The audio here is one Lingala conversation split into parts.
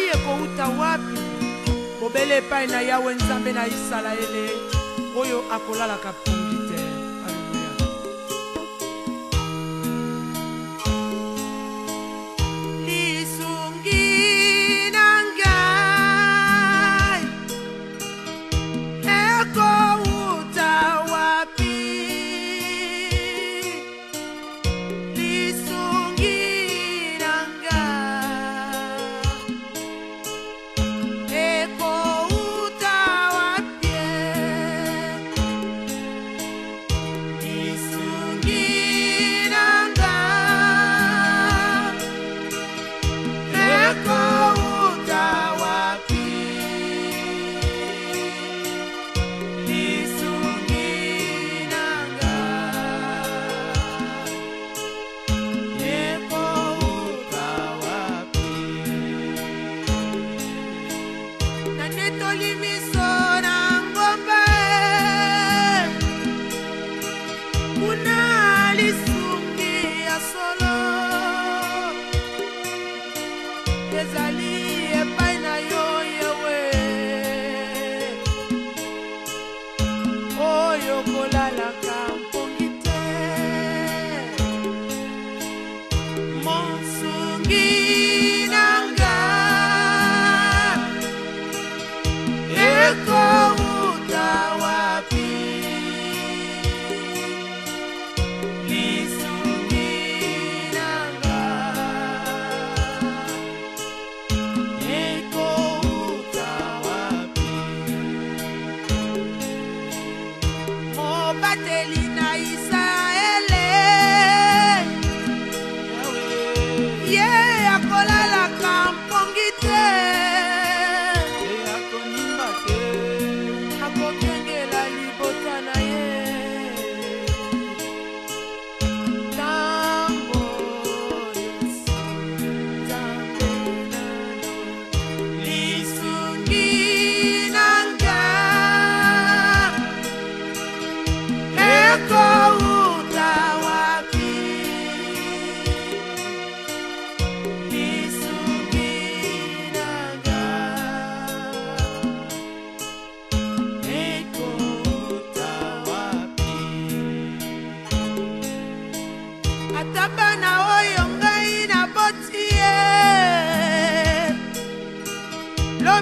ye kouta wapi bobele epai na Yawe Nzambe na Isalaele oyo akolalaka pongi te. Alleluya. Lisungi na ngai ekouta wapi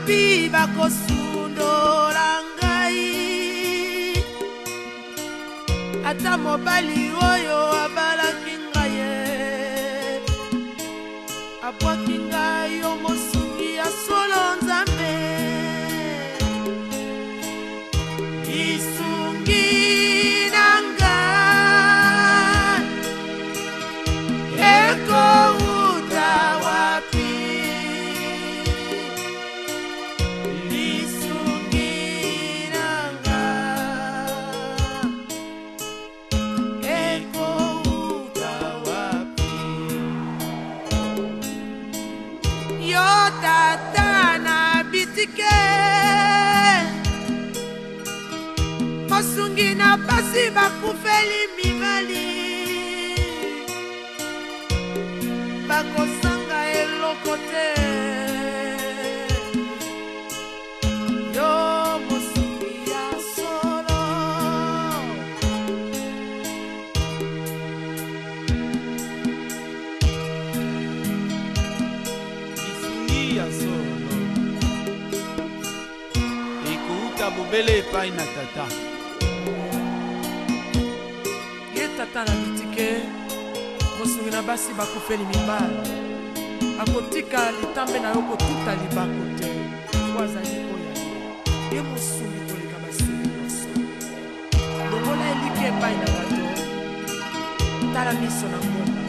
Biba kosundola ngai ata mobali oyo abalaki ngai abwaki ngai yo mosungi ya solo Nzambe lisungi na ngai ekouta wapi Mosungi na pasi bakufeli mibali bakosanga eloko te yo mosungi ya solo lisungi ya solo ekouta bobele epai na tata tata na bitike mosungi na basi bakufeli mibali akotika litambe na yo kotuta libako te po azali oya ye mosungi koleka basungi nyonso longola elike epai na bato tala miso na ngonga